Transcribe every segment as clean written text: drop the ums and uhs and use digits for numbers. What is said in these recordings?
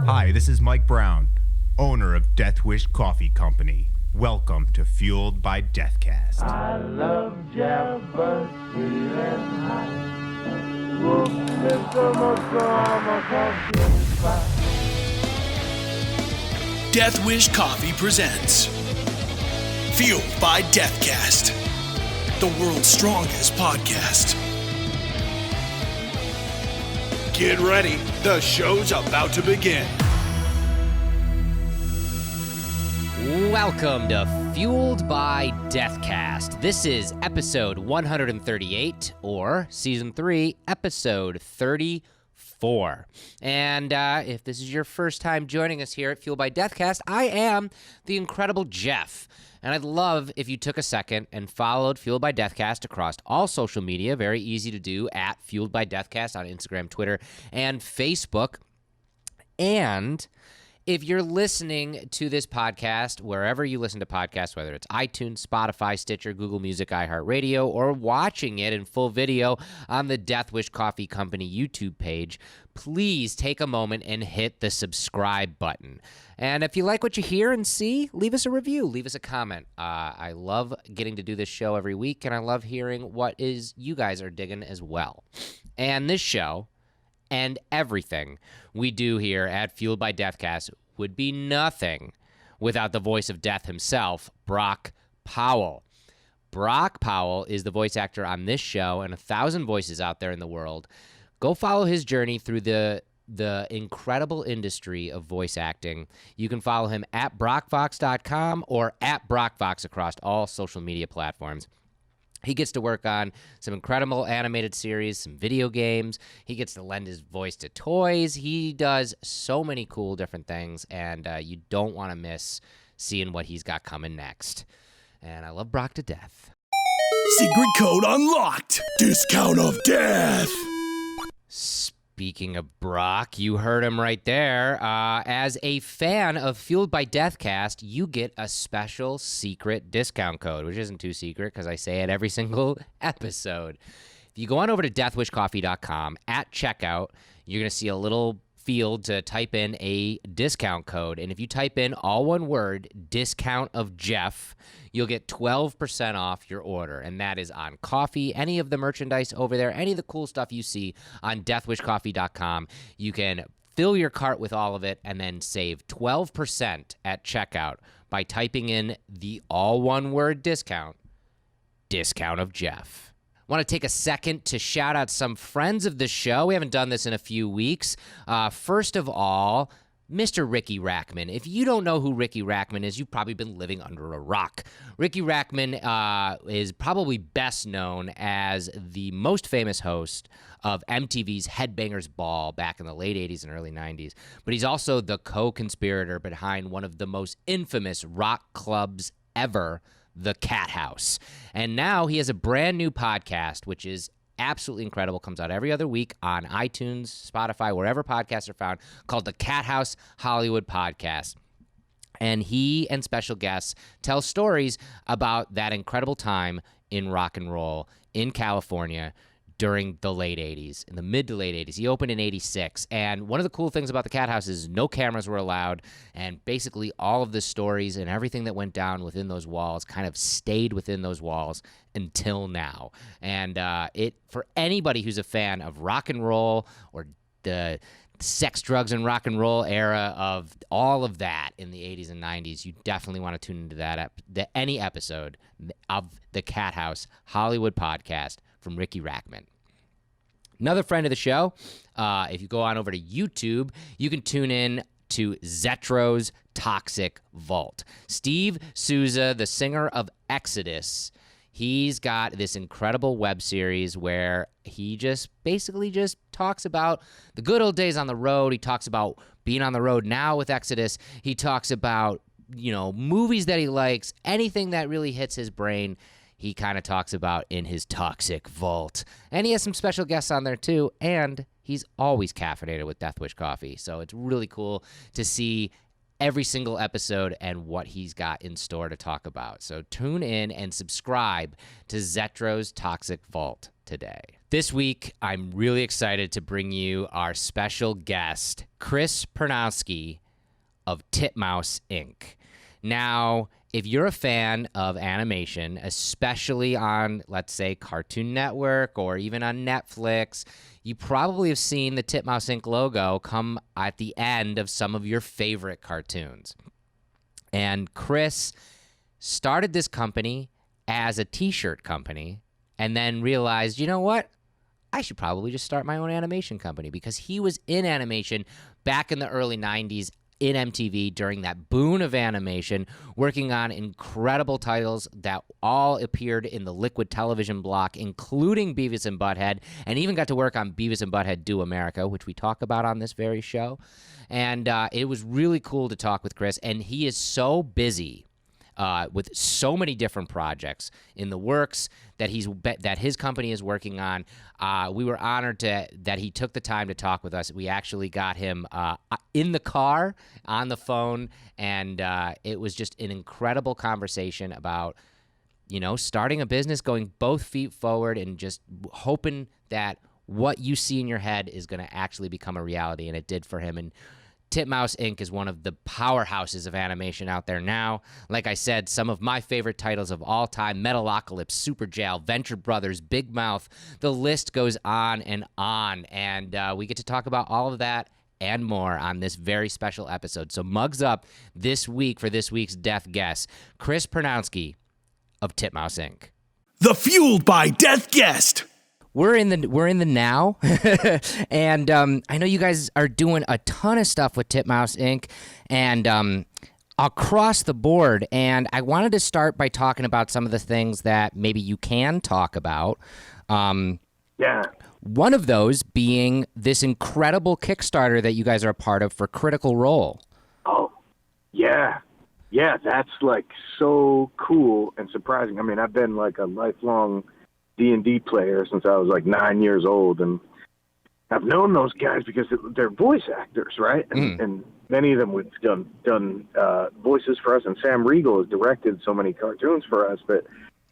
Hi, this is Mike Brown, owner of Death Wish Coffee Company. Welcome to Fueled by Deathcast. I love Jeff, but sweet and hot. Whoop, Mr. Motorama coffee. Death Wish Coffee presents Fueled by Deathcast, the world's strongest podcast. Get ready, the show's about to begin. Welcome to Fueled by Deathcast. This is episode 138, or season 3, episode 34. And if this is your first time joining us here at Fueled by Deathcast, I am the incredible Jeff. And I'd love if you took a second and followed Fueled by Deathcast across all social media. Very easy to do, at Fueled by Deathcast on Instagram, Twitter, and Facebook. And if you're listening to this podcast, wherever you listen to podcasts, whether it's iTunes, Spotify, Stitcher, Google Music, iHeartRadio, or watching it in full video on the Death Wish Coffee Company YouTube page, please take a moment and hit the subscribe button. And if you like what you hear and see, leave us a review, leave us a comment. I love getting to do this show every week, and I love hearing what you guys are digging as well. And this show and everything we do here at Fueled by Deathcast would be nothing without the voice of death himself, Brock Powell. Brock Powell is the voice actor on this show and 1,000 voices out there in the world. Go follow his journey through the incredible industry of voice acting. You can follow him at brockvox.com or at brockvox across all social media platforms. He gets to work on some incredible animated series, some video games. He gets to lend his voice to toys. He does so many cool different things, and you don't want to miss seeing what he's got coming next. And I love Brock to death. Secret code unlocked. Discount of death. Speaking of Brock, you heard him right there. As a fan of Fueled by Deathcast, you get a special secret discount code, which isn't too secret because I say it every single episode. If you go on over to deathwishcoffee.com, at checkout, you're going to see a little field to type in a discount code. And if you type in all one word, discount of Jeff, you'll get 12% off your order. And that is on coffee, any of the merchandise over there, any of the cool stuff you see on deathwishcoffee.com. You can fill your cart with all of it and then save 12% at checkout by typing in the all one word discount of Jeff. Want to take a second to shout out some friends of the show. We haven't done this in a few weeks. First of all, Mr. Ricky Rackman. If you don't know who Ricky Rackman is, you've probably been living under a rock. Ricky Rackman is probably best known as the most famous host of MTV's Headbangers Ball back in the late 80s and early 90s. But he's also the co-conspirator behind one of the most infamous rock clubs ever, the Cat House. And now he has a brand new podcast, which is absolutely incredible. Comes out every other week on iTunes, Spotify, wherever podcasts are found, called the Cat House Hollywood Podcast. And he and special guests tell stories about that incredible time in rock and roll in California during the late 80s, in the mid to late 80s. He opened in 86. And one of the cool things about the Cat House is no cameras were allowed. And basically all of the stories and everything that went down within those walls kind of stayed within those walls until now. And for anybody who's a fan of rock and roll or the sex, drugs, and rock and roll era of all of that in the 80s and 90s, you definitely want to tune into that any episode of the Cat House Hollywood Podcast from Ricky Rackman. Another friend of the show, if you go on over to YouTube, you can tune in to Zetro's Toxic Vault. Steve Souza, the singer of Exodus, he's got this incredible web series where he just talks about the good old days on the road. He talks about being on the road now with Exodus. He talks about, movies that he likes, anything that really hits his brain. He kind of talks about in his Toxic Vault. And he has some special guests on there too, and he's always caffeinated with Death Wish coffee. So it's really cool to see every single episode and what he's got in store to talk about. So tune in and subscribe to Zetro's Toxic Vault today. This week, I'm really excited to bring you our special guest, Chris Prynoski of Titmouse Inc. Now, if you're a fan of animation, especially on, let's say, Cartoon Network or even on Netflix, you probably have seen the Titmouse Inc. logo come at the end of some of your favorite cartoons. And Chris started this company as a t-shirt company and then realized, you know what? I should probably just start my own animation company, because he was in animation back in the early 90s in MTV during that boon of animation, working on incredible titles that all appeared in the Liquid television block, including Beavis and Butthead, and even got to work on Beavis and Butthead Do America, which we talk about on this very show. And it was really cool to talk with Chris, and he is so busy with so many different projects in the works that his company is working on. We were honored that he took the time to talk with us. We actually got him in the car, on the phone, and it was just an incredible conversation about, starting a business, going both feet forward, and just hoping that what you see in your head is going to actually become a reality, and it did for him. And Titmouse Inc. is one of the powerhouses of animation out there now. Like I said, some of my favorite titles of all time: Metalocalypse, Super Jail, Venture Brothers, Big Mouth. The list goes on. And we get to talk about all of that and more on this very special episode. So mugs up this week for this week's Death Guest, Chris Prynoski of Titmouse Inc. The Fueled by Death guest. We're in the now, and I know you guys are doing a ton of stuff with Titmouse Inc. and across the board. And I wanted to start by talking about some of the things that maybe you can talk about. Yeah. One of those being this incredible Kickstarter that you guys are a part of for Critical Role. Oh, yeah. Yeah, that's like so cool and surprising. I mean, I've been like a lifelong D&D player since I was like 9 years old, and I've known those guys because they're voice actors, right? And many of them have done voices for us, and Sam Riegel has directed so many cartoons for us that,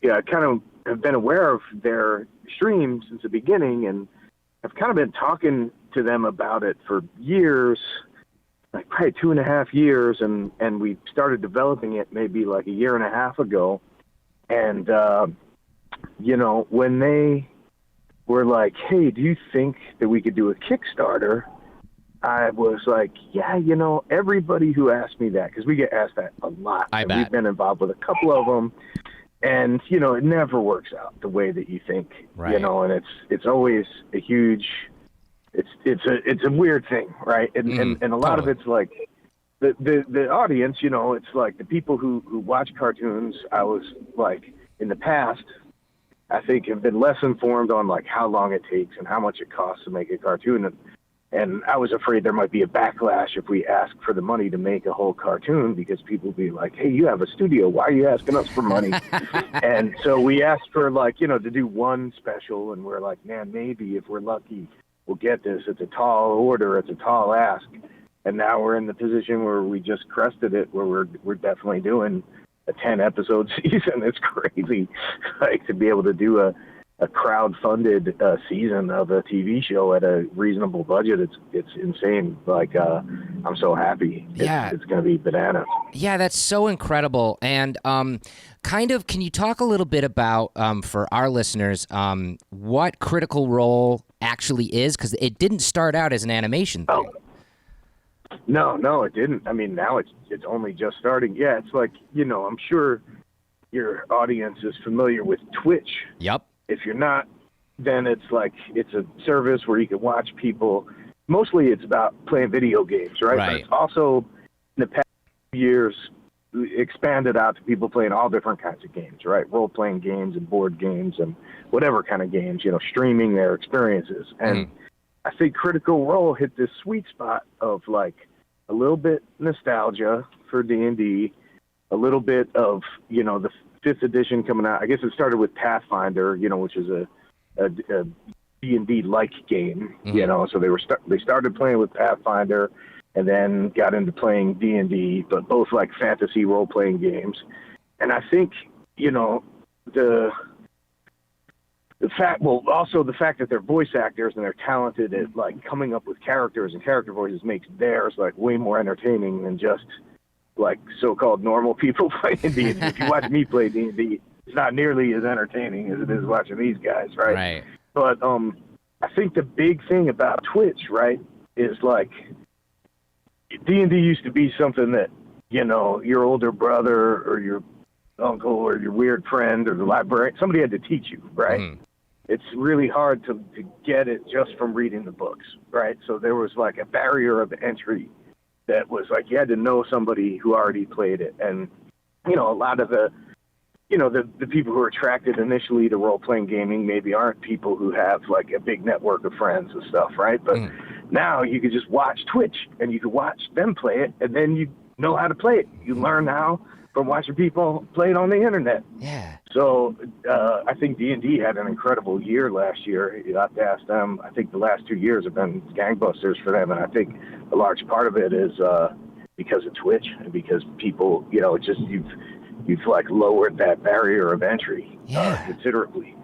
I kind of have been aware of their stream since the beginning, and I've kind of been talking to them about it for years, like probably 2.5 years, and we started developing it maybe like a year and a half ago, and when they were like, hey, do you think that we could do a Kickstarter? I was like, yeah, everybody who asked me that, because we get asked that a lot. I bet. We've been involved with a couple of them, and, it never works out the way that you think, right. And it's always a huge, it's a weird thing, right? And a lot totally. of it's like, the audience, it's like the people who watch cartoons, I was like, in the past, I think have been less informed on like how long it takes and how much it costs to make a cartoon. And I was afraid there might be a backlash if we asked for the money to make a whole cartoon, because people would be like, hey, you have a studio. Why are you asking us for money? And so we asked for like, to do one special, and we're like, man, maybe if we're lucky, we'll get this. It's a tall order. It's a tall ask. And now we're in the position where we just crested it, where we're definitely doing a 10-episode season. It's crazy, like, to be able to do a crowd-funded season of a TV show at a reasonable budget. It's insane. Like, I'm so happy. It's going to be bananas. Yeah, that's so incredible. And kind of, can you talk a little bit about, for our listeners, what Critical Role actually is? Because it didn't start out as an animation thing. Oh. No, it didn't. I mean, now it's only just starting. Yeah, it's like, I'm sure your audience is familiar with Twitch. Yep. If you're not, then it's like, it's a service where you can watch people. Mostly it's about playing video games, right? Right. But it's also, in the past few years, expanded out to people playing all different kinds of games, right? Role-playing games and board games and whatever kind of games, streaming their experiences. And I think Critical Role hit this sweet spot of like a little bit nostalgia for D&D, a little bit of, the 5th edition coming out. I guess it started with Pathfinder, which is a D&D-like game, so they started playing with Pathfinder and then got into playing D&D, but both like fantasy role-playing games. And I think, also the fact that they're voice actors and they're talented at like coming up with characters and character voices makes theirs like way more entertaining than just like so-called normal people playing D&D. If you watch me play D&D, it's not nearly as entertaining as it is watching these guys, right? Right. But I think the big thing about Twitch, right, is like D&D used to be something that, you know, your older brother or your uncle or your weird friend or the librarian, somebody had to teach you, right? Mm. It's really hard to get it just from reading the books, right? So there was like a barrier of entry that was like you had to know somebody who already played it. And, you know, a lot of the people who are attracted initially to role-playing gaming maybe aren't people who have like a big network of friends and stuff, right? But now you could just watch Twitch and you could watch them play it and then you know how to play it. You learn how from watching people play it on the internet. Yeah. So I think D&D had an incredible year last year. You have to ask them. I think the last 2 years have been gangbusters for them, and I think a large part of it is because of Twitch and because people, you know, just you've like lowered that barrier of entry considerably.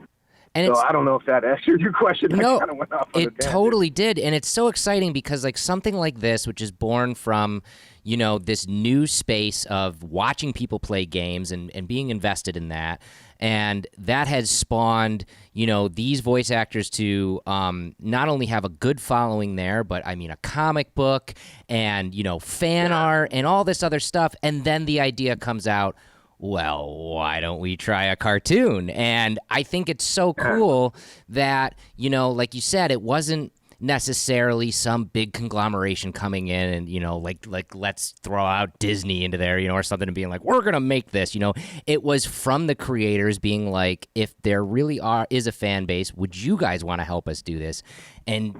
And so I don't know if that answered your question. No, I kind of went off on it totally did. And it's so exciting because like something like this, which is born from, you know, this new space of watching people play games and being invested in that. And that has spawned, you know, these voice actors to not only have a good following there, but I mean, a comic book and, you know, fan art and all this other stuff. And then the idea comes out, well, why don't we try a cartoon? And I think it's so cool that, you know, like you said, it wasn't necessarily some big conglomeration coming in and, you know, like let's throw out Disney into there, you know, or something and being like, we're going to make this, you know. It was from the creators being like, if there really is a fan base, would you guys want to help us do this? And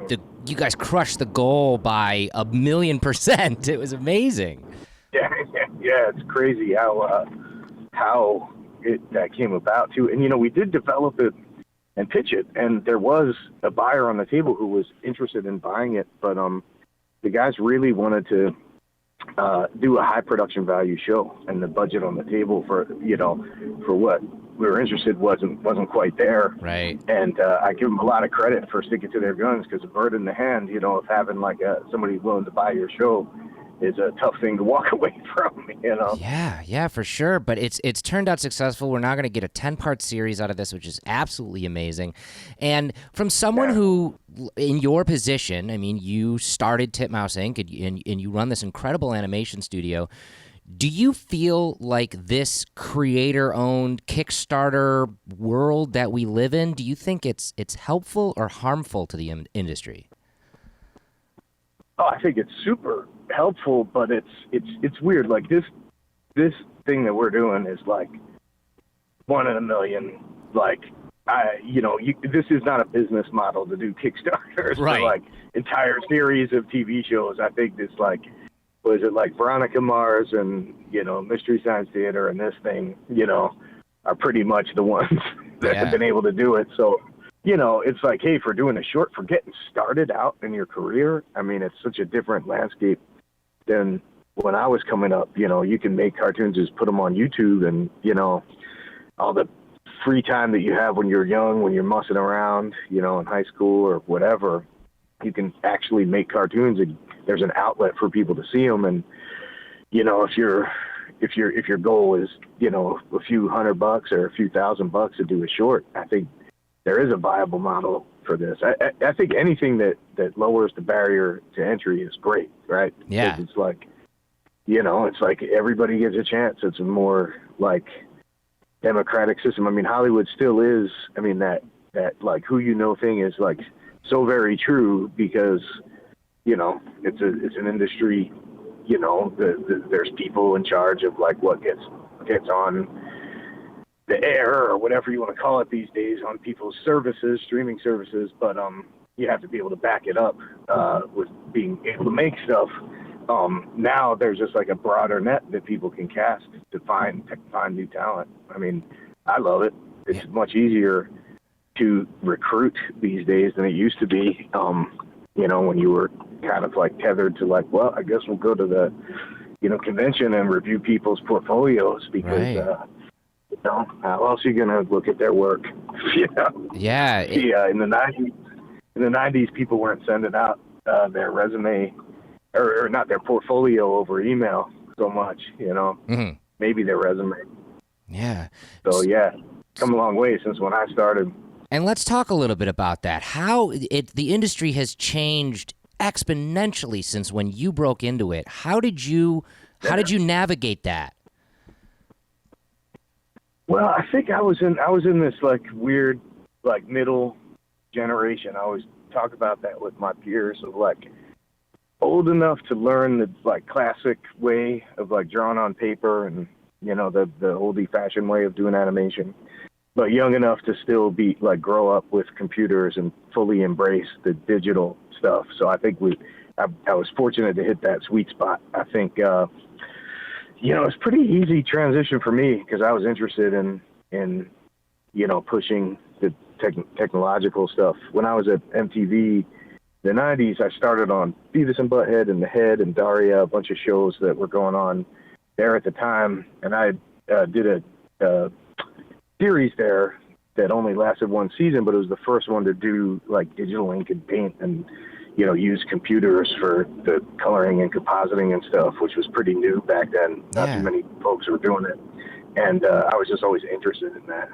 you guys crushed the goal by 1,000,000%. It was amazing. Yeah, it's crazy how that came about too. And, you know, we did develop it and pitch it, and there was a buyer on the table who was interested in buying it, but the guys really wanted to do a high production value show, and the budget on the table for what we were interested wasn't quite there. Right. And I give them a lot of credit for sticking to their guns, because a bird in the hand, you know, of having like somebody willing to buy your show is a tough thing to walk away from, you know? Yeah, for sure. But it's turned out successful. We're now going to get a 10-part series out of this, which is absolutely amazing. And from someone who, in your position, I mean, you started Titmouse Inc. and you run this incredible animation studio. Do you feel like this creator-owned Kickstarter world that we live in, do you think it's helpful or harmful to the industry? Oh, I think it's super helpful, but it's weird. Like this thing that we're doing is like 1 in a million. Like this is not a business model to do Kickstarters right. for like entire series of TV shows. I think this like, was it like Veronica Mars and, you know, Mystery Science Theater and this thing, you know, are pretty much the ones that have been able to do it. So, you know, it's like, hey, for doing a short, for getting started out in your career, I mean, it's such a different landscape than when I was coming up. You know, you can make cartoons, just put them on YouTube, and, you know, all the free time that you have when you're young, when you're mussing around, you know, in high school or whatever, you can actually make cartoons, and there's an outlet for people to see them. And, you know, if your goal is, you know, a few $100 or a few $1,000 to do a short, I think there is a viable model for this. I think anything that lowers the barrier to entry is great, right? Yeah. Because it's like, you know, it's like everybody gets a chance. It's a more like democratic system. I mean, Hollywood still is, I mean, that like who you know thing is like so very true, because, you know, it's an industry, you know, there's people in charge of like what gets on the air or whatever you want to call it these days on people's services, streaming services. But you have to be able to back it up with being able to make stuff. Now there's just like a broader net that people can cast to find new talent. I mean, I love it. It's much easier to recruit these days than it used to be. You know, when you were kind of like tethered to like, well, I guess we'll go to the, you know, convention and review people's portfolios, because, right. You know, how else are you going to look at their work? you know? Yeah. In the '90s, people weren't sending out their resume or not their portfolio over email so much, you know. Mm-hmm. Maybe their resume. Yeah. So yeah, come a long way since when I started. And let's talk a little bit about that. How the industry has changed exponentially since when you broke into it. How did you navigate that? Well, I think I was in this like weird like middle generation. I always talk about that with my peers of like old enough to learn the like classic way of like drawing on paper and, you know, the oldie fashioned way of doing animation, but young enough to still be like grow up with computers and fully embrace the digital stuff. So I think I was fortunate to hit that sweet spot. I think, you know, it's pretty easy transition for me because I was interested in, you know, pushing the technological stuff. When I was at MTV, the '90s, I started on Beavis and Butthead and The Head and Daria, a bunch of shows that were going on there at the time. And I did a series there that only lasted one season, but it was the first one to do like digital ink and paint and, you know, use computers for the coloring and compositing and stuff, which was pretty new back then. Not too many folks were doing it. And I was just always interested in that.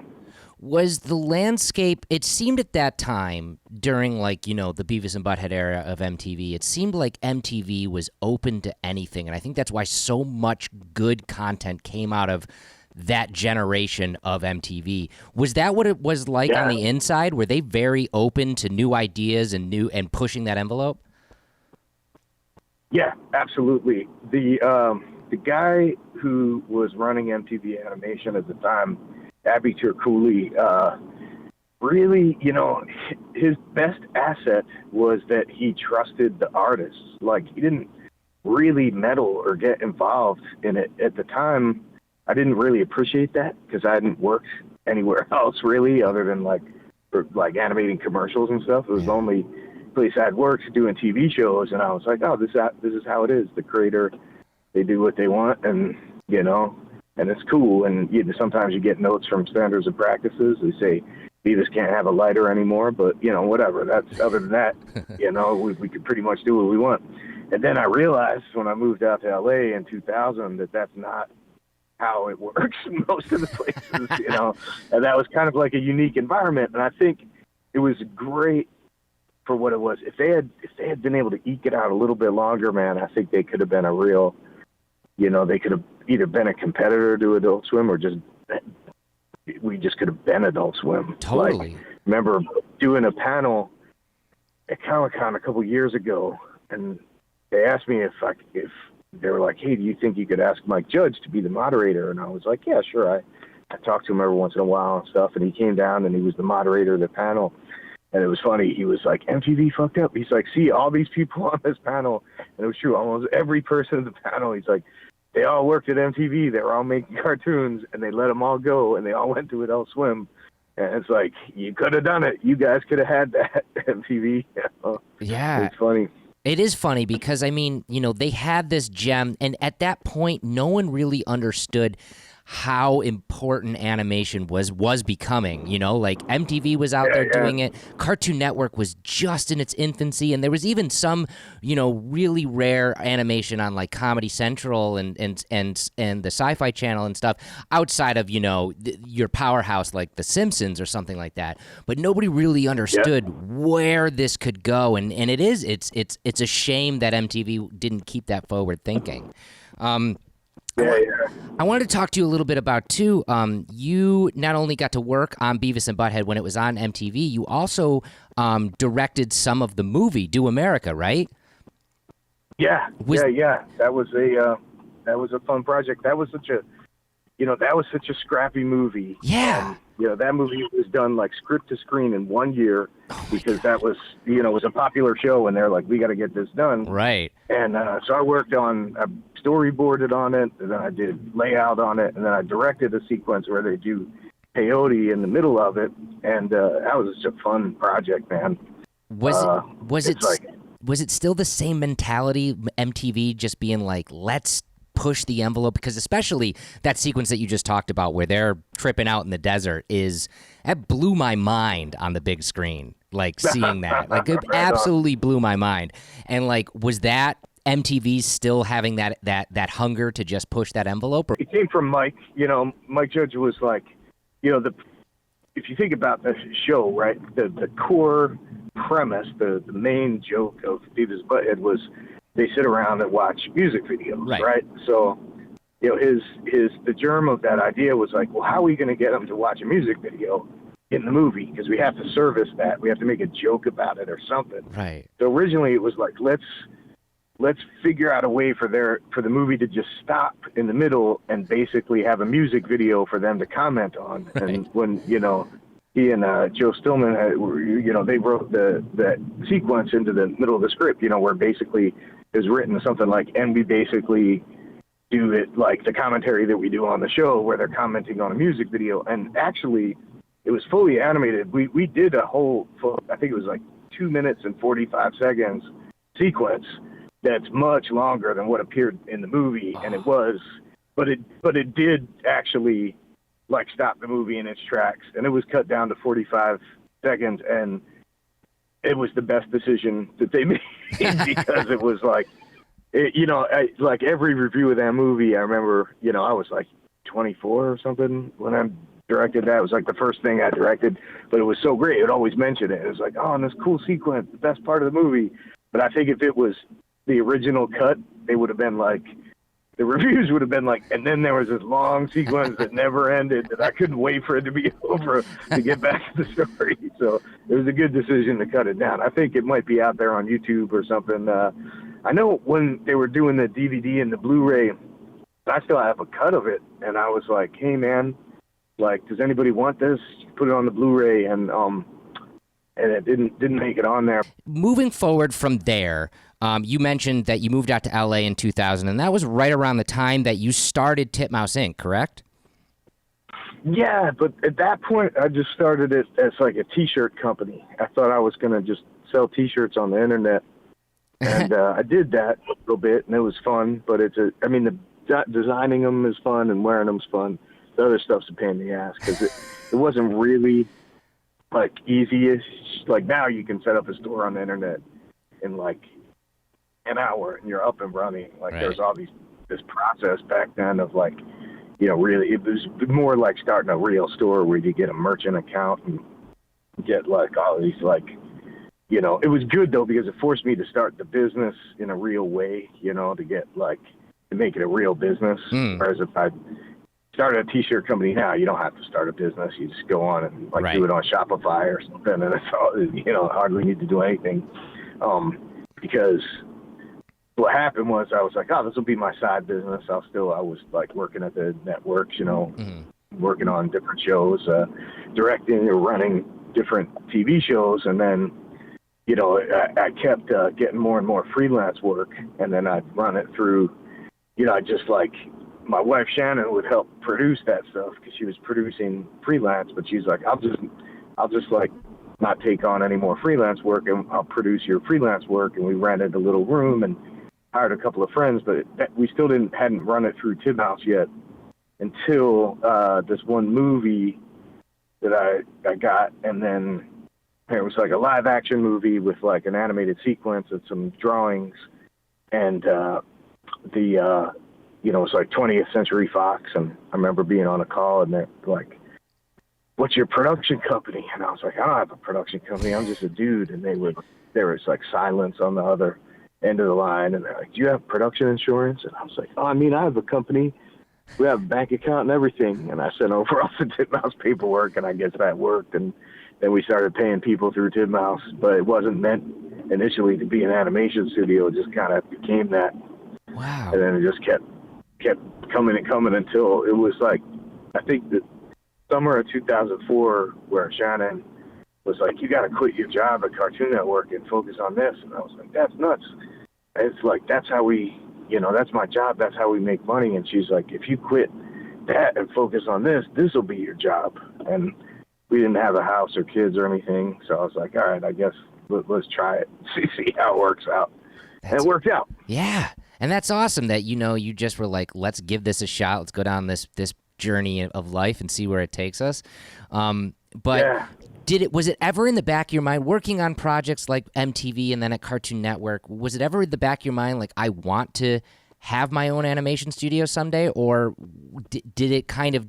Was the landscape, it seemed at that time, during like, you know, the Beavis and Butthead era of MTV, it seemed like MTV was open to anything. And I think that's why so much good content came out of that generation of MTV. Was that what it was like on the inside? Were they very open to new ideas and pushing that envelope? Yeah, absolutely. The guy who was running MTV Animation at the time, Abby Turcooley, really, you know, his best asset was that he trusted the artists. Like, he didn't really meddle or get involved in it. At the time, I didn't really appreciate that because I hadn't worked anywhere else really other than like for like animating commercials and stuff. It was the only place I'd worked doing TV shows, and I was like, oh, this is how it is. The creator, they do what they want, and you know, and it's cool. And sometimes you get notes from standards and practices. They say Beavis can't have a lighter anymore, but you know, whatever. That's other than that, you know, we could pretty much do what we want. And then I realized when I moved out to LA in 2000 that that's not how it works in most of the places, you know, and that was kind of like a unique environment. And I think it was great for what it was. If they had been able to eke it out a little bit longer, man, I think they could have been a real, you know, they could have either been a competitor to Adult Swim or we just could have been Adult Swim. Totally. Like, remember doing a panel at Comic-Con a couple years ago, and they asked me if they were like, hey, do you think you could ask Mike Judge to be the moderator? And I was like, yeah, sure. I talked to him every once in a while and stuff. And he came down and he was the moderator of the panel. And it was funny. He was like, MTV fucked up. He's like, see, all these people on this panel. And it was true. Almost every person in the panel, he's like, they all worked at MTV. They were all making cartoons and they let them all go. And they all went to Adult Swim. And it's like, you could have done it. You guys could have had that MTV. You know? Yeah. It's funny. It is funny because, I mean, you know, they had this gem, and at that point, no one really understood how important animation was becoming, you know, like MTV was out there doing it. Cartoon Network was just in its infancy, and there was even some, you know, really rare animation on like Comedy Central and the Sci-Fi Channel and stuff outside of, you know, your powerhouse like The Simpsons or something like that. But nobody really understood where this could go, and it's a shame that MTV didn't keep that forward thinking. I wanted to talk to you a little bit about, too, you not only got to work on Beavis and Butthead when it was on MTV, you also directed some of the movie, Do America, right? Yeah. That was a fun project. That was such a scrappy movie. Yeah. You know, that movie was done like script to screen in 1 year because that was, you know, it was a popular show and they're like, we got to get this done. Right. And so I worked on, I storyboarded on it, and then I did layout on it, and then I directed a sequence where they do peyote in the middle of it. And that was just a fun project, man. Was it still the same mentality, MTV just being like, let's push the envelope? Because especially that sequence that you just talked about where they're tripping out in the desert that blew my mind on the big screen. Like seeing that, like it absolutely blew my mind. And like, was that MTV still having that hunger to just push that envelope? It came from Mike. Mike Judge was like, if you think about the show, right, the core premise, the main joke of Beavis Butthead was they sit around and watch music videos, right? So, the germ of that idea was like, well, how are we going to get them to watch a music video in the movie? Because we have to service that. We have to make a joke about it or something. Right. So originally it was like, let's figure out a way for the movie to just stop in the middle and basically have a music video for them to comment on. Right. And when, he and Joe Stillman, they wrote that sequence into the middle of the script, where basically it was written something like, and we basically do it like the commentary that we do on the show where they're commenting on a music video. And actually it was fully animated. We did a whole, I think it was like 2 minutes and 45 seconds sequence that's much longer than what appeared in the movie. And it was, but it did actually like stop the movie in its tracks, and it was cut down to 45 seconds, and it was the best decision that they made because it was like, like every review of that movie, I remember, I was like 24 or something when I directed that. It was like the first thing I directed, but it was so great. It would always mention it. It was like, oh, and this cool sequence, the best part of the movie. But I think if it was the original cut, they would have been like, the reviews would have been like, and then there was this long sequence that never ended that I couldn't wait for it to be over to get back to the story. So it was a good decision to cut it down. I think it might be out there on YouTube or something. I know when they were doing the DVD and the Blu-ray, I still have a cut of it. And I was like, hey man, like, does anybody want this? Put it on the Blu-ray. And it didn't make it on there. Moving forward from there, you mentioned that you moved out to LA in 2000, and that was right around the time that you started Titmouse Inc., correct? Yeah, but at that point, I just started it as like a T-shirt company. I thought I was going to just sell T-shirts on the internet, and I did that a little bit, and it was fun. But designing them is fun, and wearing them's fun. The other stuff's a pain in the ass because it wasn't really like easy. Like now, you can set up a store on the internet in like an hour and you're up and running. Like there's all this process back then of like, really it was more like starting a real store where you get a merchant account and get like all these like, it was good though because it forced me to start the business in a real way, to get like, to make it a real business. Whereas if I started a T-shirt company now, you don't have to start a business. You just go on and like do it on Shopify or something, and it's all, hardly need to do anything. Because what happened was I was like, oh, this will be my side business. I was like working at the networks, working on different shows, directing or running different TV shows. And then, I kept getting more and more freelance work. And then I'd run it through, just like my wife Shannon would help produce that stuff because she was producing freelance. But she's like, I'll just like not take on any more freelance work, and I'll produce your freelance work. And we rented a little room and hired a couple of friends, but we still hadn't run it through Titmouse yet until this one movie that I got, and then it was like a live action movie with like an animated sequence and some drawings, and it was like 20th Century Fox, and I remember being on a call and they're like, what's your production company? And I was like, I don't have a production company, I'm just a dude. And there was like silence on the other end of the line, and they're like, do you have production insurance? And I was like, oh, I have a company, we have a bank account and everything. And I sent over all the Titmouse paperwork, and I guess that worked. And then we started paying people through Titmouse, but it wasn't meant initially to be an animation studio. It just kind of became that. Wow. And then it just kept coming and coming until it was like, I think the summer of 2004 where Shannon was like, you got to quit your job at Cartoon Network and focus on this. And I was like, that's nuts. It's like, that's how we, that's my job. That's how we make money. And she's like, if you quit that and focus on this will be your job. And we didn't have a house or kids or anything. So I was like, all right, I guess let's try it. See how it works out. And it worked out. Yeah. And that's awesome that, you just were like, let's give this a shot. Let's go down this journey of life and see where it takes us. But was it ever in the back of your mind, working on projects like MTV and then at Cartoon Network, was it ever in the back of your mind, like, I want to have my own animation studio someday? Or did you kind of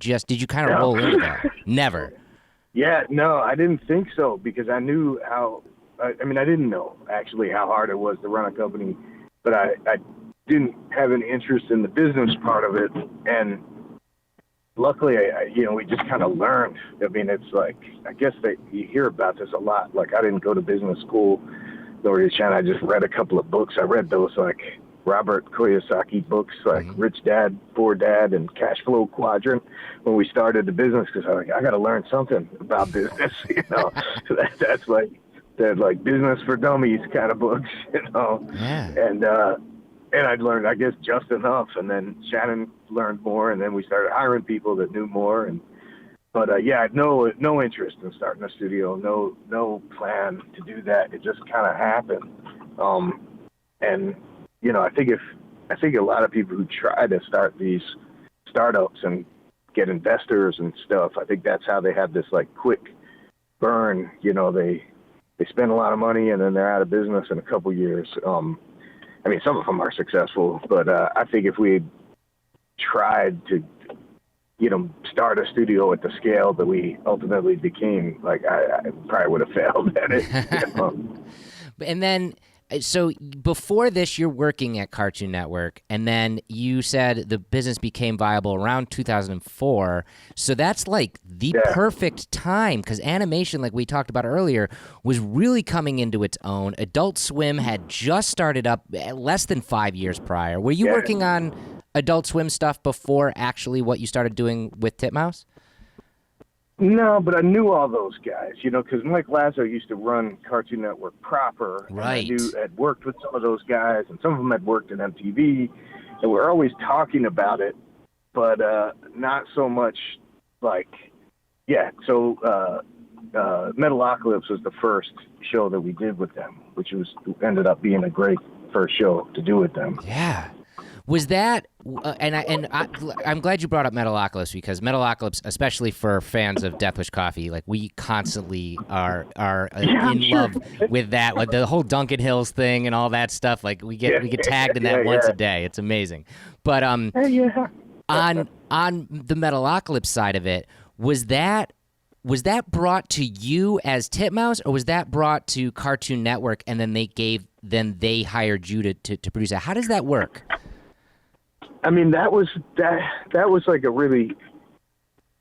roll into that? Never. Yeah, no, I didn't think so, because I knew I didn't know actually how hard it was to run a company, but I didn't have an interest in the business part of it. And luckily, we just kind of learned. I mean, it's like, I guess that you hear about this a lot. Like, I didn't go to business school, nor did Shannon. I just read a couple of books. I read those, like, Robert Kiyosaki books, like Rich Dad, Poor Dad, and Cash Flow Quadrant when we started the business, because I was like, I got to learn something about business, That's like, that, like, business for dummies kind of books, Yeah. And I'd learned, I guess, just enough, and then Shannon learned more, and then we started hiring people that knew more. But I had no interest in starting a studio, no plan to do that. It just kind of happened. And I think a lot of people who try to start these startups and get investors and stuff, I think that's how they have this, like, quick burn. They spend a lot of money and then they're out of business in a couple years. Some of them are successful, but I think if we had tried to, start a studio at the scale that we ultimately became, like, I probably would have failed at it. And then, so before this, you're working at Cartoon Network, and then you said the business became viable around 2004. So that's like the perfect time, because animation, like we talked about earlier, was really coming into its own. Adult Swim had just started up less than 5 years prior. Were you working on Adult Swim stuff before actually what you started doing with Titmouse? No, but I knew all those guys, because Mike Lazo used to run Cartoon Network proper. Right. And I had worked with some of those guys, and some of them had worked at MTV, and we're always talking about it, but not so much like, So Metalocalypse was the first show that we did with them, which ended up being a great first show to do with them. Yeah. Was that, I'm glad you brought up Metalocalypse, because Metalocalypse, especially for fans of Death Wish Coffee, like, we constantly are in love with that, like the whole Duncan Hills thing and all that stuff. Like, we get tagged in that once a day. It's amazing. But on the Metalocalypse side of it, was that brought to you as Titmouse, or was that brought to Cartoon Network and then they hired you to produce it? How does that work? I mean, that was like a really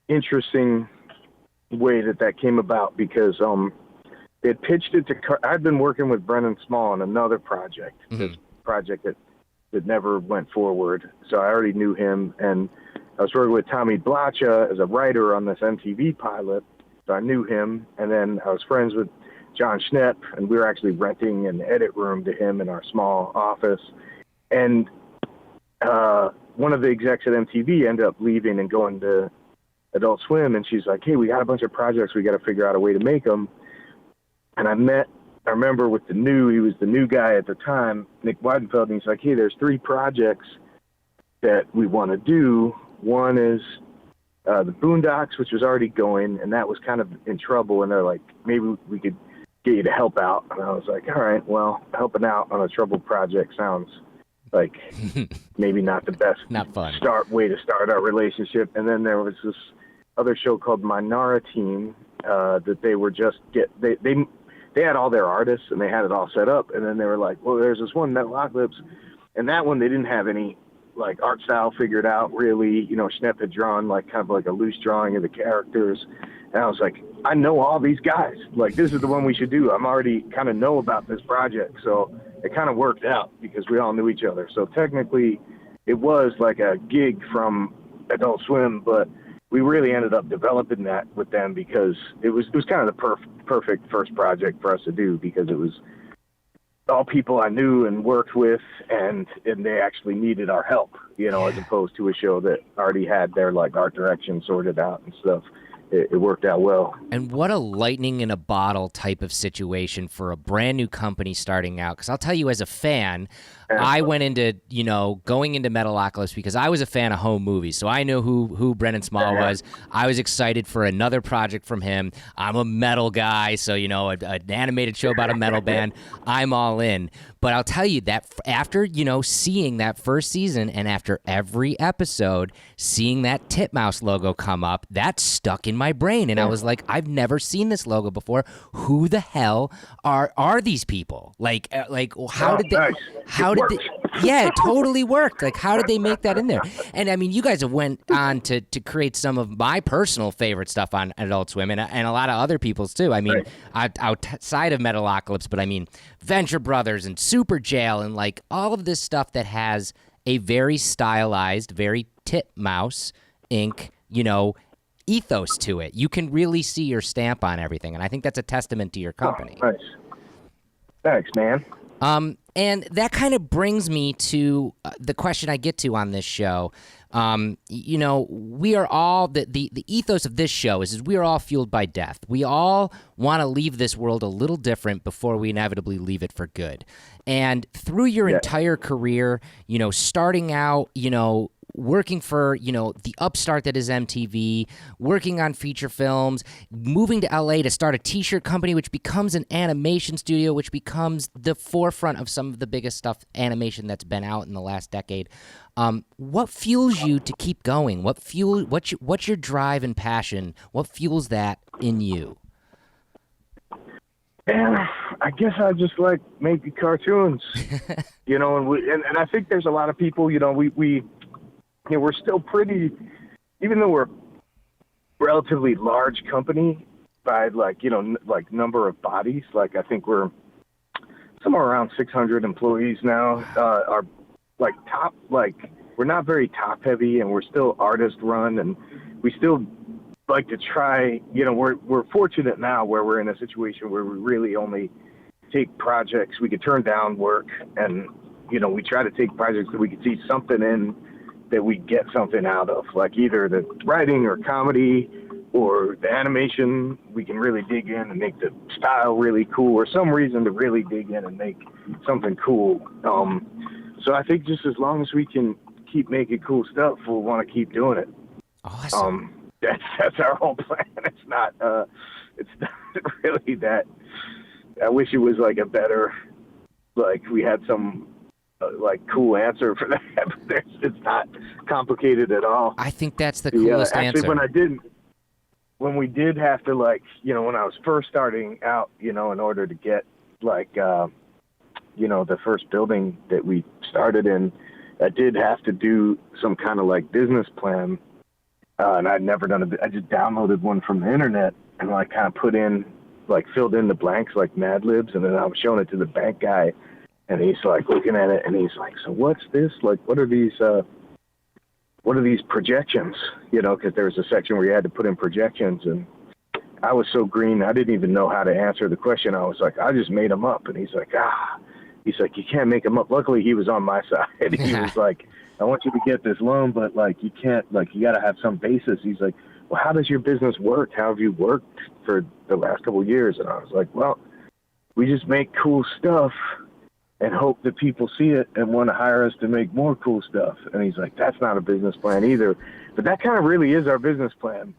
interesting way that came about, because they had pitched it to. I'd been working with Brendan Small on another project, this project that never went forward. So I already knew him, and I was working with Tommy Blacha as a writer on this MTV pilot. So I knew him, and then I was friends with John Schnepp, and we were actually renting an edit room to him in our small office, and. One of the execs at MTV ended up leaving and going to Adult Swim, and she's like, hey, we got a bunch of projects. We got to figure out a way to make them. And I remember he was the new guy at the time, Nick Weidenfeld, and he's like, hey, there's 3 projects that we want to do. One is the Boondocks, which was already going, and that was kind of in trouble, and they're like, maybe we could get you to help out. And I was like, all right, well, helping out on a troubled project sounds like maybe not the best way to start our relationship. And then there was this other show called Minority that they were just they had all their artists and they had it all set up, and then they were like, well, there's this one, Metalocalypse, and that one they didn't have any, like, art style figured out really. Schnepp had drawn like kind of like a loose drawing of the characters, and I was like, I know all these guys, like, this is the one we should do. I'm already kind of know about this project. So it kind of worked out because we all knew each other. So technically it was like a gig from Adult Swim, but we really ended up developing that with them because it was kind of the perfect first project for us to do, because it was all people I knew and worked with, and they actually needed our help, as opposed to a show that already had their, like, art direction sorted out and stuff. It worked out well. And what a lightning in a bottle type of situation for a brand new company starting out. Because I'll tell you, as a fan, I went into, going into Metalocalypse because I was a fan of home movies. So I knew who Brennan Small was. I was excited for another project from him. I'm a metal guy. So, an animated show about a metal band, I'm all in. But I'll tell you that after, seeing that first season and after every episode, seeing that Titmouse logo come up, that stuck in my brain. And I was like, I've never seen this logo before. Who the hell are these people? Like how did they, yeah, it totally worked. Like, how did they make that in there? And I mean, you guys have went on to create some of my personal favorite stuff on Adult Swim and a lot of other people's too. I mean, outside of Metalocalypse, but I mean, Venture Brothers and Super Jail and like all of this stuff that has a very stylized, very Titmouse Inc, ethos to it. You can really see your stamp on everything, and I think that's a testament to your company. Oh, nice. Thanks, man. And that kind of brings me to the question I get to on this show. We are all the ethos of this show is we are all fueled by death. We all want to leave this world a little different before we inevitably leave it for good. And through your entire career, starting out, working for, the upstart that is MTV, working on feature films, moving to LA to start a t-shirt company, which becomes an animation studio, which becomes the forefront of some of the biggest stuff, animation that's been out in the last decade. What fuels you to keep going? What's your drive and passion? What fuels that in you? And I guess I just like making cartoons, and I think there's a lot of people, we're still pretty, even though we're a relatively large company by number of bodies, like I think we're somewhere around 600 employees now, are top, we're not very top heavy and we're still artist run and we still like to try, we're fortunate now where we're in a situation where we really only take projects, we could turn down work and, we try to take projects that we could see something in that we get something out of, like either the writing or comedy or the animation, we can really dig in and make the style really cool or some reason to really dig in and make something cool. So I think just as long as we can keep making cool stuff, we'll want to keep doing it. Awesome. That's our whole plan. It's not really that. I wish it was like a better, we had some cool answer for that, but it's not complicated at all. I think that's the coolest answer. Actually, when we did have to when I was first starting out, in order to get the first building that we started in, I did have to do some kind of business plan. And I'd never done it. I just downloaded one from the internet and kind of put in, filled in the blanks like Mad Libs. And then I was showing it to the bank guy and he's looking at it and he's like, so what's this? What are these projections? Cause there was a section where you had to put in projections and I was so green. I didn't even know how to answer the question. I was like, I just made them up. And he's like, you can't make them up. Luckily he was on my side. He was like, I want you to get this loan, but you can't, you got to have some basis. He's like, well, how does your business work? How have you worked for the last couple of years? And I was like, well, we just make cool stuff and hope that people see it and want to hire us to make more cool stuff. And he's like, that's not a business plan either. But that kind of really is our business plan.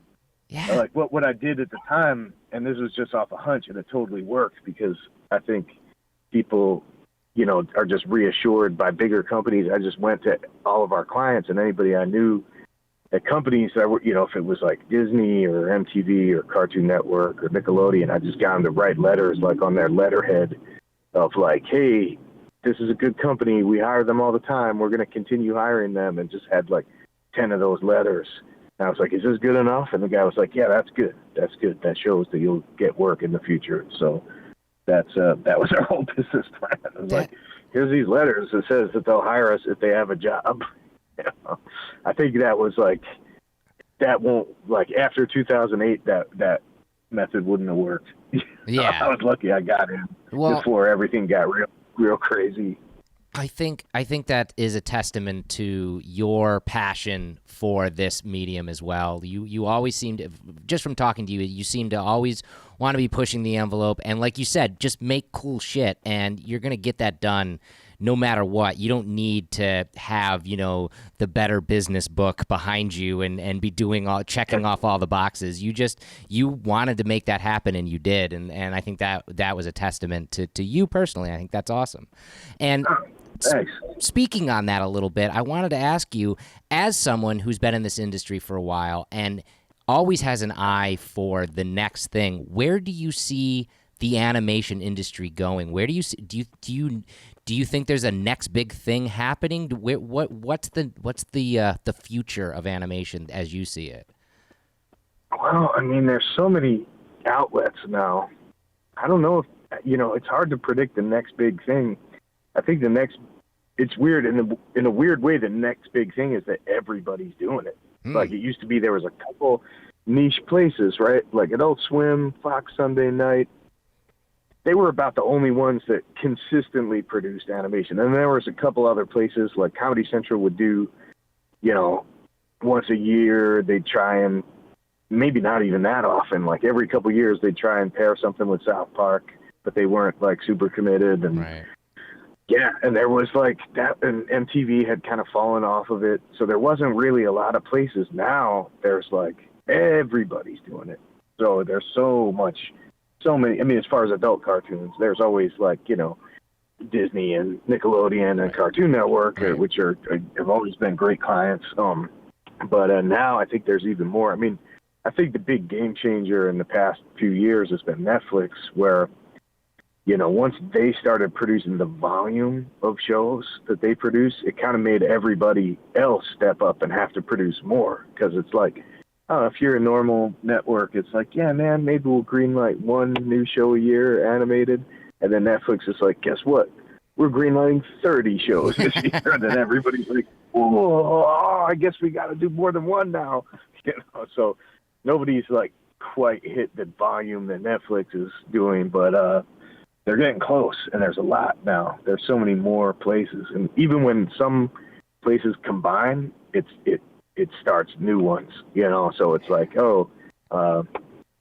Yeah. What I did at the time, and this was just off a hunch, and it totally worked because I think people, are just reassured by bigger companies. I just went to all of our clients and anybody I knew at companies that were, if it was Disney or MTV or Cartoon Network or Nickelodeon, I just got them to write letters on their letterhead of hey, this is a good company. We hire them all the time. We're going to continue hiring them, and just had 10 of those letters. And I was like, is this good enough? And the guy was like, yeah, that's good. That's good. That shows that you'll get work in the future. So that was our whole business plan. It was here's these letters that says that they'll hire us if they have a job. I think that was that won't after 2008, that method wouldn't have worked. Yeah. I was lucky I got in before everything got real crazy. I think that is a testament to your passion for this medium as well. You always seem to, just from talking to you, you seem to always want to be pushing the envelope. And like you said, just make cool shit, and you're going to get that done no matter what, you don't need to have, the Better Business book behind you and be checking off all the boxes. You wanted to make that happen, and you did. And I think that was a testament to you personally. I think that's awesome. And Thanks. Speaking on that a little bit, I wanted to ask you, as someone who's been in this industry for a while and always has an eye for the next thing, where do you see the animation industry going? Where do you see, do you think there's a next big thing happening? What's the future of animation as you see it? Well, I mean, there's so many outlets now. I don't know if, it's hard to predict the next big thing. I think it's weird in a weird way. The next big thing is that everybody's doing it. Like it used to be, there was a couple niche places, right? Like Adult Swim, Fox Sunday Night. They were about the only ones that consistently produced animation. And there was a couple other places, like Comedy Central would do, once a year, they'd try and, maybe not even that often, like every couple of years, they'd try and pair something with South Park, but they weren't like super committed. And right. Yeah, and there was like that, and MTV had kind of fallen off of it, so there wasn't really a lot of places. Now there's like everybody's doing it, so there's so many. I mean, as far as adult cartoons, there's always like Disney and Nickelodeon and Cartoon Network, which have always been great clients. But now I think there's even more. I mean, I think the big game changer in the past few years has been Netflix, where once they started producing the volume of shows that they produce, it kind of made everybody else step up and have to produce more. Because it's like, if you're a normal network, it's like, yeah, man, maybe we'll greenlight one new show a year animated. And then Netflix is like, guess what? We're greenlighting 30 shows this year. And then everybody's like, oh, I guess we got to do more than one now. So nobody's like quite hit the volume that Netflix is doing, but they're getting close, and there's a lot now. There's so many more places, and even when some places combine, it starts new ones, So it's like,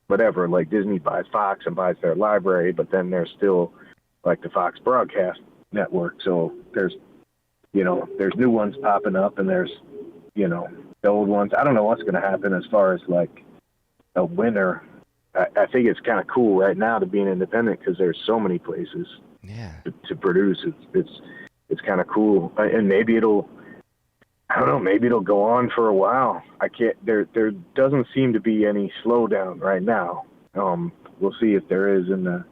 whatever. Like Disney buys Fox and buys their library, but then there's still like the Fox broadcast network. So there's new ones popping up, and there's the old ones. I don't know what's going to happen as far as like a winner. I think it's kind of cool right now to be an independent because there's so many places to produce. It's kind of cool, and maybe it'll go on for a while. There doesn't seem to be any slowdown right now. We'll see if there is in the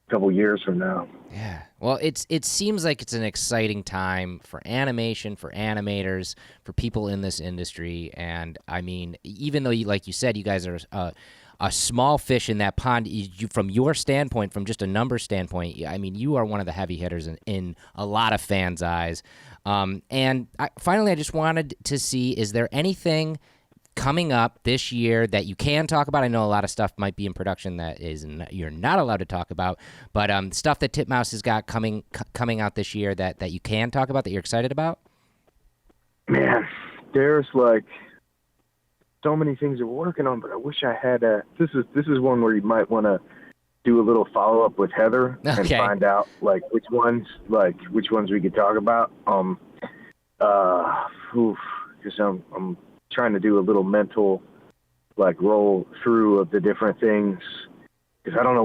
couple years from now. Yeah. Well, it seems like it's an exciting time for animation, for animators, for people in this industry. And I mean, even though, like you said, you guys are a small fish in that pond, from your standpoint, from just a number standpoint, I mean, you are one of the heavy hitters in a lot of fans' eyes. And finally, I just wanted to see, is there anything coming up this year that you can talk about? I know a lot of stuff might be in production that you're not allowed to talk about, but stuff that Titmouse has got coming out this year that you can talk about, that you're excited about? Man, there's like so many things we're working on, but I wish I had this is one where you might want to do a little follow-up with Heather and find out like which ones we could talk about. Because I'm trying to do a little mental like roll through of the different things, because I don't know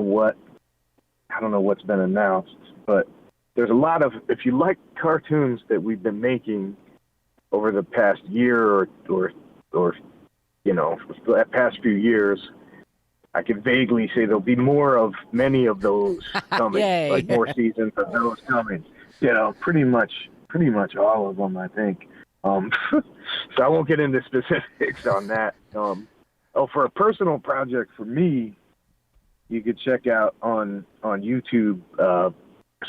what's been announced, but there's a lot of, if you like cartoons that we've been making over the past year or the past few years, I can vaguely say there'll be more of many of those coming, like more seasons of those coming. Pretty much all of them, I think. So I won't get into specifics on that. For a personal project for me, you could check out on YouTube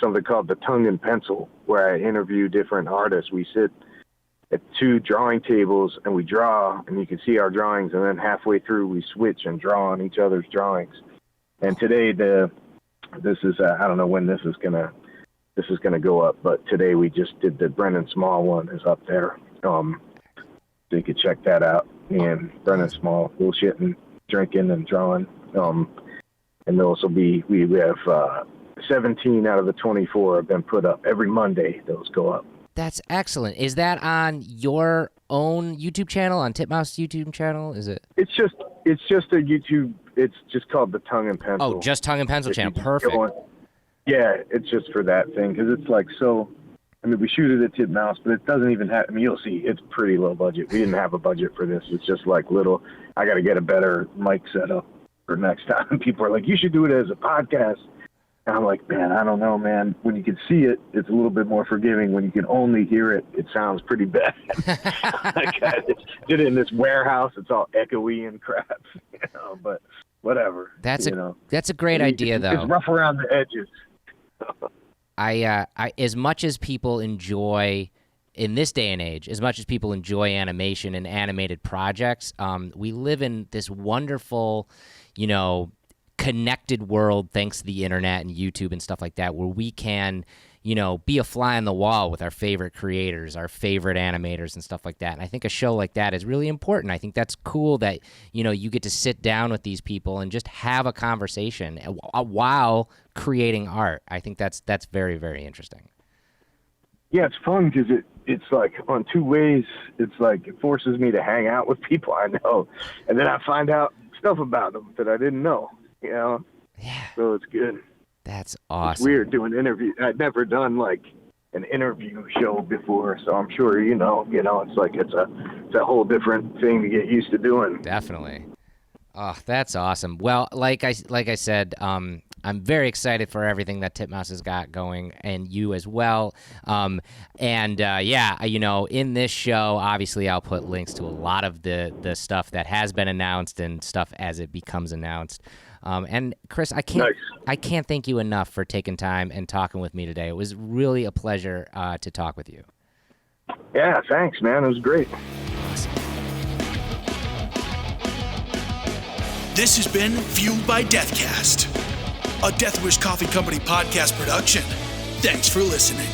something called The Tongue and Pencil, where I interview different artists. We sit at two drawing tables and we draw, and you can see our drawings, and then halfway through we switch and draw on each other's drawings. And today this is I don't know when this is gonna go up, but today we just did the Brendan Small one is up there. So you could check that out. And Brendan Small bullshitting, drinking, and drawing. And those will be, we have 17 out of the 24 have been put up. Every Monday, those go up. That's excellent. Is that on your own YouTube channel, on Titmouse YouTube channel? Is it? It's just a YouTube. It's just called the Tongue and Pencil. Oh, just Tongue and Pencil If channel. you Perfect. go on- Yeah, it's just for that thing because it's like so. I mean, we shoot it at Titmouse, but it doesn't even have. I mean, you'll see, it's pretty low budget. We didn't have a budget for this. It's just like little. I got to get a better mic setup for next time. People are like, "You should do it as a podcast." And I'm like, man, I don't know, man. When you can see it, it's a little bit more forgiving. When you can only hear it, it sounds pretty bad. Like I did it in this warehouse. It's all echoey and crap, but whatever. That's a a great idea, though. It's rough around the edges. I as much as people enjoy in this day and age, as much as people enjoy animation and animated projects, we live in this wonderful, connected world thanks to the internet and YouTube and stuff like that, where we can, be a fly on the wall with our favorite creators, our favorite animators and stuff like that. And I think a show like that is really important. I think that's cool that, you get to sit down with these people and just have a conversation while creating art. I think that's very, very interesting. Yeah, it's fun because it's like on two ways. It's like it forces me to hang out with people I know, and then I find out stuff about them that I didn't know. Yeah. So it's good. That's awesome. It's weird doing interviews. I'd never done like an interview show before, so I'm sure it's like it's a whole different thing to get used to doing. Definitely. Oh, that's awesome. Well, like I said, I'm very excited for everything that Titmouse has got going, and you as well. In this show, obviously, I'll put links to a lot of the stuff that has been announced and stuff as it becomes announced. And Chris, I can't thank you enough for taking time and talking with me today. It was really a pleasure to talk with you. Yeah, thanks, man. It was great. This has been Fueled by Deathcast, a Death Wish Coffee Company podcast production. Thanks for listening.